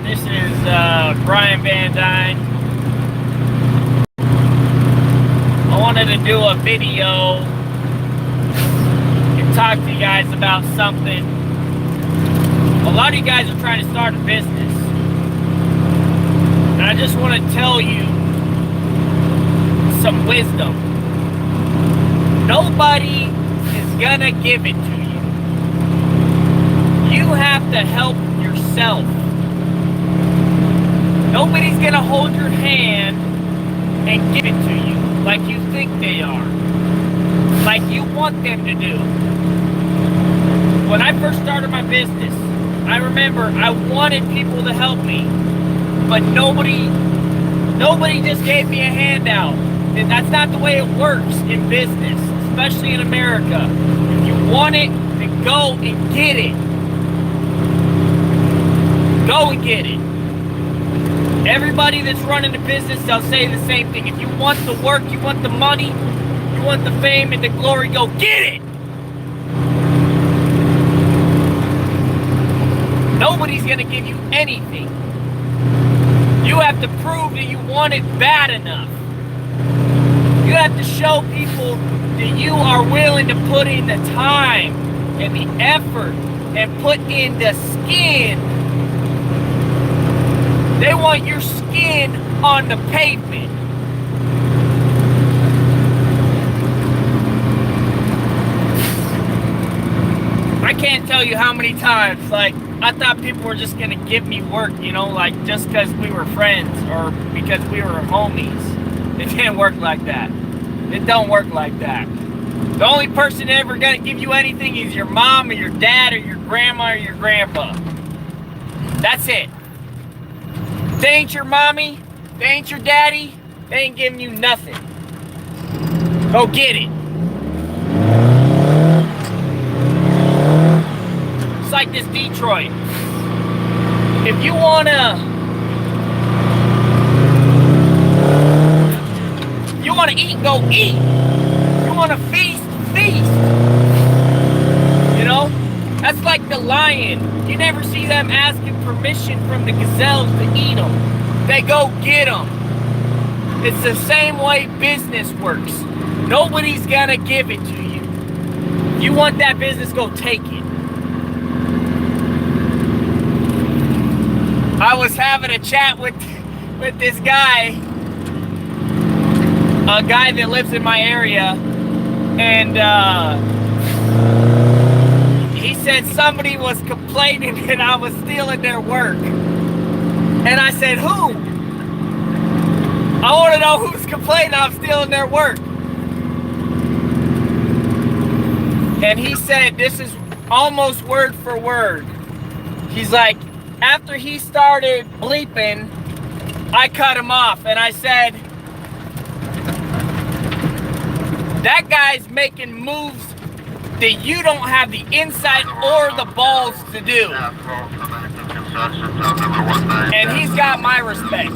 This is Brian VANDUYN. I wanted to do a video and talk to you guys about something. A lot of you guys are trying to start a business, and I just want to tell you some wisdom. Nobody is gonna give it to you. You have to help yourself. Nobody's gonna hold your hand and give it to you like you think they are, like you want them to do. When I first started my business, I remember I wanted people to help me, but nobody just gave me a handout. And that's not the way it works in business, especially in America. If you want it, then go and get it. Go and get it. Everybody that's running a business, they'll say the same thing. If you want the work, you want the money, you want the fame and the glory, go get it. Nobody's gonna give you anything. You have to prove that you want it bad enough. You have to show people that you are willing to put in the time and the effort and put in the skin. They want your skin on the pavement. I can't tell you how many times, like, I thought people were just gonna give me work, you know, like just because we were friends or because we were homies. It didn't work like that. It don't work like that. The only person ever gonna give you anything is your mom or your dad or your grandma or your grandpa. That's it. They ain't your mommy, they ain't your daddy, they ain't giving you nothing. Go get it. It's like this Detroit. If you wanna eat, go eat. If you wanna feast, feast. You know? That's like the lion. You never see them asking permission from the gazelles to eat them. They go get them. It's the same way business works. Nobody's gonna give it to you. If you want that business, go take it. I was having a chat with this guy, a guy that lives in my area, and he said somebody was complaining that I was stealing their work. And I said, who? I want to know who's complaining I'm stealing their work. And he said, this is almost word for word. He's like, after he started bleeping, I cut him off. And I said, that guy's making moves that you don't have the insight or the balls to do. And he's got my respect.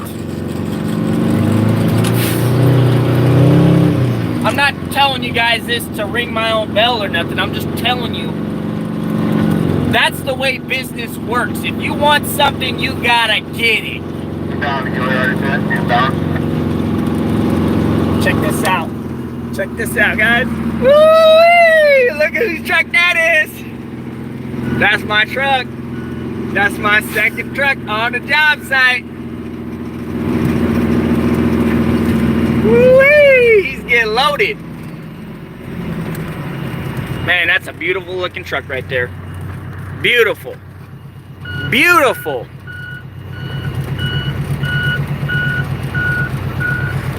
I'm not telling you guys this to ring my own bell or nothing. I'm just telling you. That's the way business works. If you want something, you gotta get it. Check this out. Check this out, guys. Woo-wee! Look at whose truck that is. That's my truck. That's my second truck on the job site. Woo-wee! He's getting loaded. Man, that's a beautiful looking truck right there. Beautiful. Beautiful.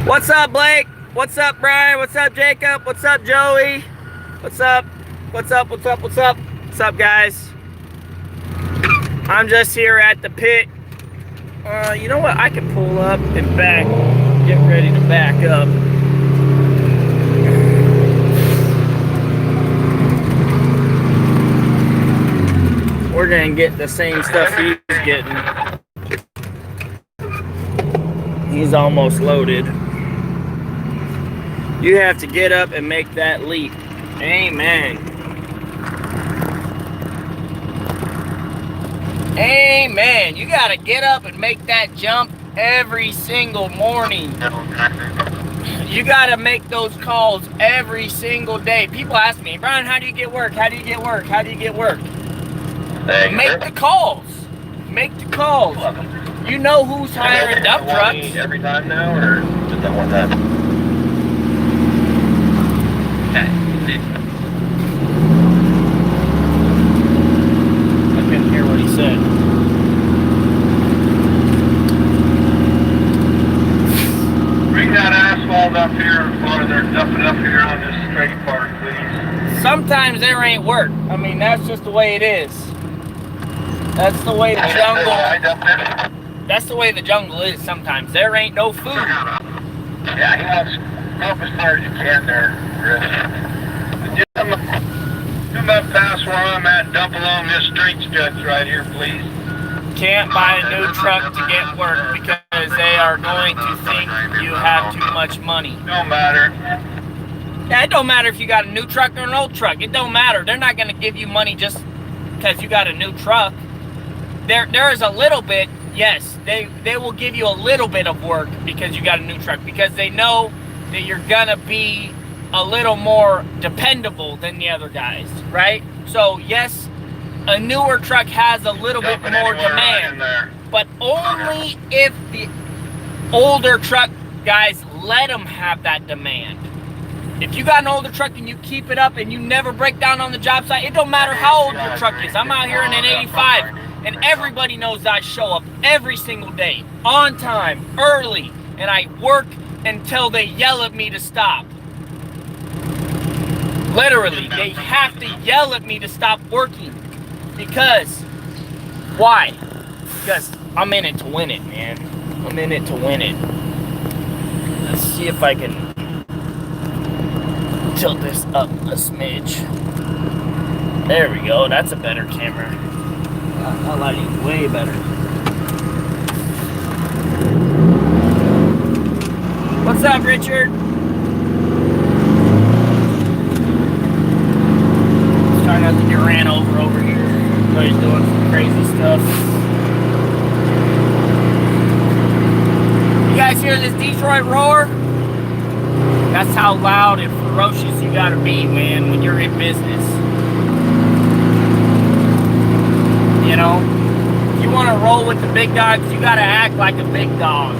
What's up, Blake? What's up, Brian? What's up, Jacob? What's up, Joey? What's up? What's up? What's up? What's up? What's up, guys? I'm just here at the pit. You know what? I can pull up and back. Get ready to back up. We're gonna get the same stuff he's getting. He's almost loaded. You have to get up and make that leap. Amen. Amen. You got to get up and make that jump every single morning. You got to make those calls every single day. People ask me, Brian, how do you get work? How do you get work? How do you get work? Make the calls. Make the calls. You know who's hiring dump trucks. Every time now, or just that one time? Okay. I couldn't hear what he said. Bring that asphalt up here, or they're dumping up here on this straight part, please. Sometimes there ain't work. I mean, that's just the way it is. That's the way the jungle. That's the way the jungle is sometimes. There ain't no food. Yeah, he wants help as far as you can there, Chris. Just come up past where I'm at, dump along this straight stretch right here, please. Can't buy a new truck to get work because they are going to think you have too much money. Don't matter. Yeah, it don't matter if you got a new truck or an old truck. It don't matter. They're not going to give you money just because you got a new truck. There is a little bit, yes, they will give you a little bit of work because you got a new truck, because they know that you're gonna be a little more dependable than the other guys, right? So yes, a newer truck has a little bit more demand, but only if the older truck guys let them have that demand. If you got an older truck and you keep it up and you never break down on the job site, it don't matter how old your truck is. I'm out here in an 85. And everybody knows I show up every single day, on time, early, and I work until they yell at me to stop. Literally, they have to yell at me to stop working. Because, why? Because I'm in it to win it, man. I'm in it to win it. Let's see if I can tilt this up a smidge. There we go, that's a better camera. I like it way better. What's up, Richard? Just trying not to get ran over here. Everybody's doing some crazy stuff. You guys hear this Detroit roar? That's how loud and ferocious you gotta be, man, when you're in business. You know, if you want to roll with the big dogs, you got to act like a big dog.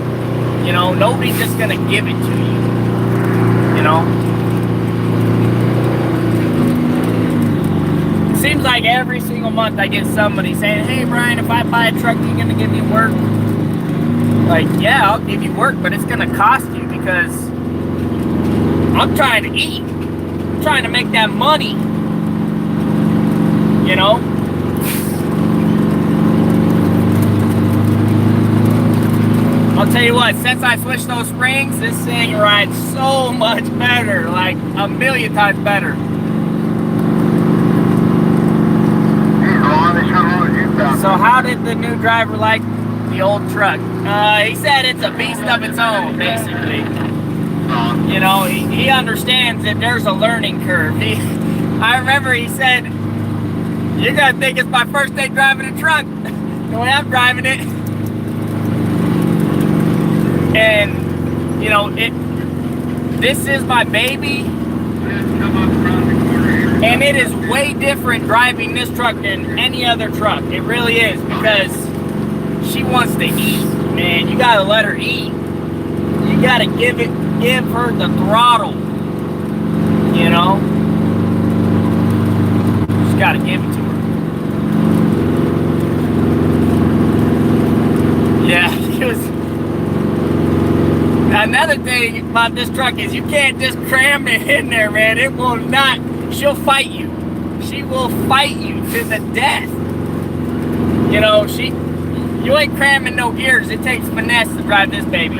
You know, nobody's just going to give it to you. You know? It seems like every single month I get somebody saying, hey, Brian, if I buy a truck, are you going to give me work? Like, yeah, I'll give you work, but it's going to cost you because I'm trying to eat. I'm trying to make that money. You know? I'll tell you what, since I switched those springs, this thing rides so much better, like a million times better. So how did the new driver like the old truck? He said it's a beast of its own, basically. You know, he understands that there's a learning curve. I remember he said, you're gonna think it's my first day driving a truck, the way I'm driving it. And, you know, this is my baby, and it is way different driving this truck than any other truck. It really is, because she wants to eat, man. You gotta let her eat. You gotta give her the throttle, you know? Just gotta give it to her. Yeah, it was... Another thing about this truck is you can't just cram it in there, man. It will not. She'll fight you. She will fight you to the death. You know, you ain't cramming no gears. It takes finesse to drive this baby.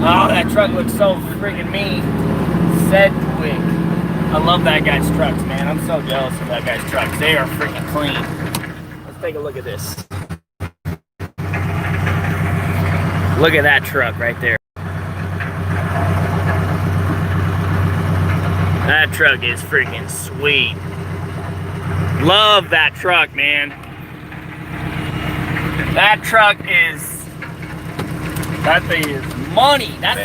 Oh, that truck looks so friggin' mean. Sedgwick. I love that guy's trucks, man. I'm so jealous of that guy's trucks. They are freaking clean. Let's take a look at this. Look at that truck right there. That truck is freaking sweet. Love that truck, man. That truck is, that thing is money. That's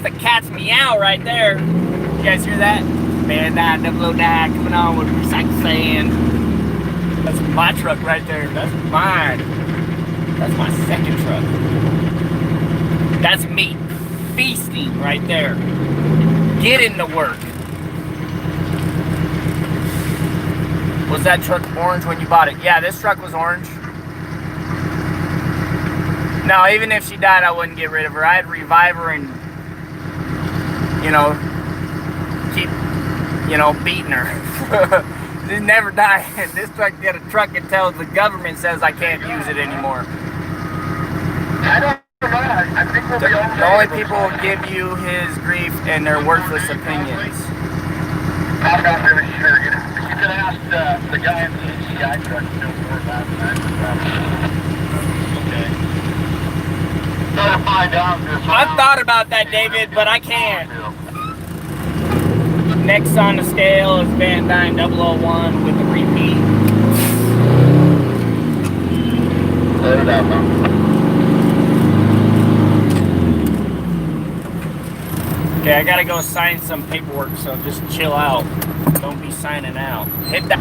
the cat's meow right there. You guys hear that? VANDUYN 009 coming on with recycled sand. That's my truck right there. That's mine. That's my second truck. That's me feasting right there. Getting to work. Was that truck orange when you bought it? Yeah, this truck was orange. No, even if she died, I wouldn't get rid of her. I'd revive her and, you know, keep, you know, beating her. She'd never die. This truck get a truck until the government says I can't use it anymore. I don't know. I think we'll be okay. The only people who give you his grief and their worthless opinions. I'm not really sure. You can ask the guy in the HCI truck to know more about that. Okay. Gotta find out this. I've thought about that, David, but I can't. Next on the scale is VANDUYN 001 with the repeat. Let it out, man. Okay, I gotta go sign some paperwork, so just chill out. Don't be signing out. Hit that.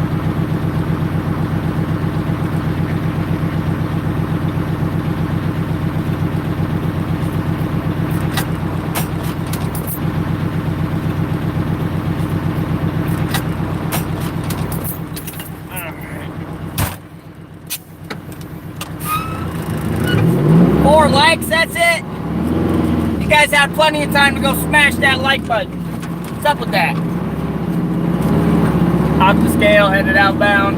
Alright. 4 likes, that's it. You guys have plenty of time to go smash that like button. What's up with that? Off the scale, headed outbound.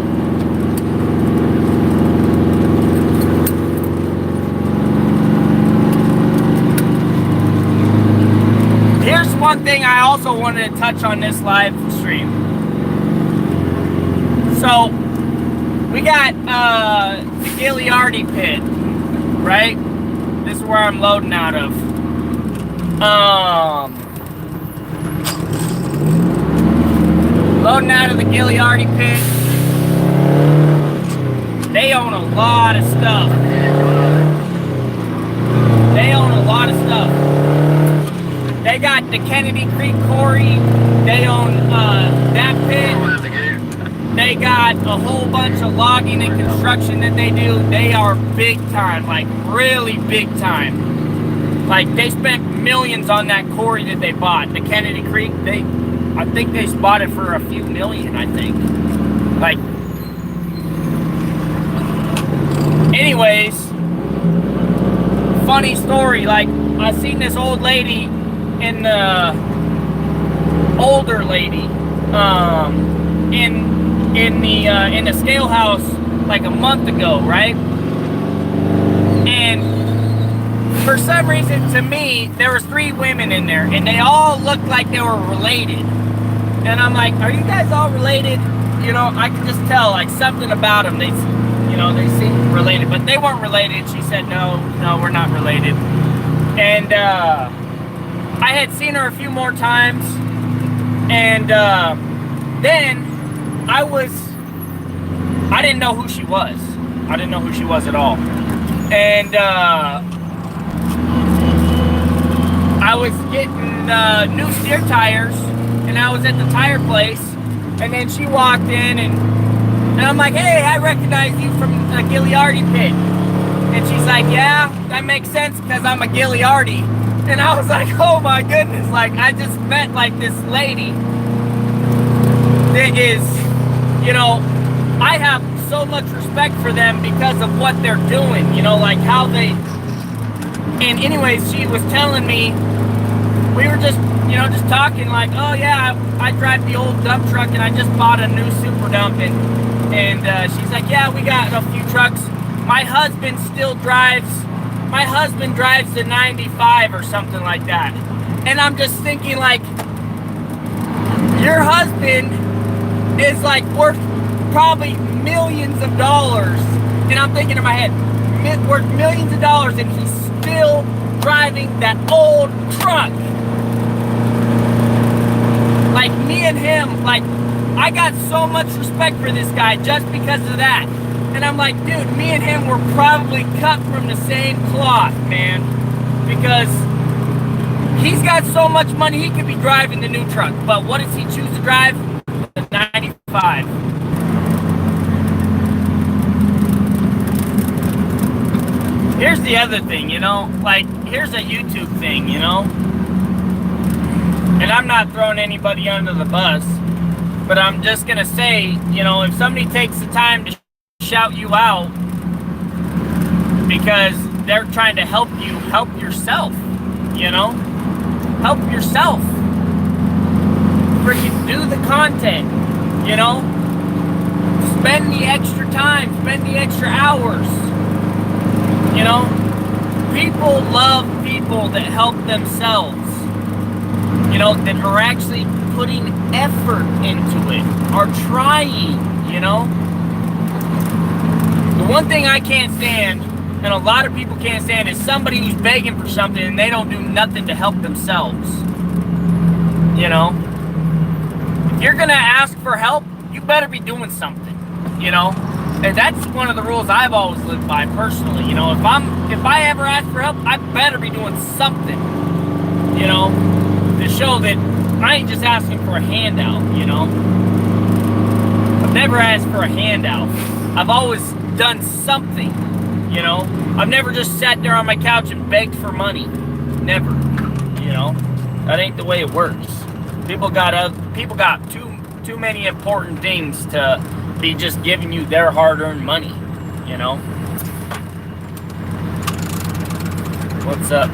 Here's one thing I also wanted to touch on this live stream. So, we got the Gilliardi pit, right? This is where I'm loading out of. Loading out of the Gilliardi pit. They own a lot of stuff. They own a lot of stuff. They got the Kennedy Creek Quarry. They own that pit. They got a whole bunch of logging and construction that they do. They are big time, like really big time. Like, they spent millions on that quarry that they bought. The Kennedy Creek, I think they bought it for a few million, I think. Like, anyways, funny story, like, I seen this old lady in the, older lady, in the scale house, like a month ago, right? And for some reason, to me, there was 3 women in there, and they all looked like they were related. And I'm like, are you guys all related? You know, I can just tell, like, something about them. They, you know, they seem related, but they weren't related. She said, no, we're not related. And I had seen her a few more times, and then I didn't know who she was. I didn't know who she was at all. And I was getting new steer tires, and I was at the tire place, and then she walked in, and I'm like, hey, I recognize you from the Gilliardi pit. And she's like, yeah, that makes sense because I'm a Gilliardi. And I was like, oh my goodness, like, I just met like this lady that is, you know, I have so much respect for them because of what they're doing, you know, like how they, and anyways, she was telling me, we were just, you know, just talking like, oh yeah, I drive the old dump truck and I just bought a new super dump, and she's like, yeah, we got a few trucks. My husband drives the 95 or something like that. And I'm just thinking like, your husband is like worth probably millions of dollars. And I'm thinking in my head, worth millions of dollars, and he's still driving that old truck. Like, me and him, like, I got so much respect for this guy just because of that. And I'm like, dude, me and him were probably cut from the same cloth, man. Because he's got so much money, he could be driving the new truck. But what does he choose to drive? The 95. Here's the other thing, you know, like, here's a YouTube thing, you know, and I'm not throwing anybody under the bus, but I'm just gonna say, you know, if somebody takes the time to shout you out because they're trying to help you, help yourself, you know, help yourself, freaking do the content, you know, spend the extra time, spend the extra hours. You know, people love people that help themselves, you know, that are actually putting effort into it, are trying, you know. The one thing I can't stand, and a lot of people can't stand, is somebody who's begging for something and they don't do nothing to help themselves, you know. If you're gonna ask for help, you better be doing something, you know. And that's one of the rules I've always lived by personally. You know, if I ever ask for help, I better be doing something, you know, to show that I ain't just asking for a handout, you know. I've never asked for a handout. I've always done something, you know. I've never just sat there on my couch and begged for money. Never, you know. That ain't the way it works. People got too many important things to be just giving you their hard-earned money, you know. What's up,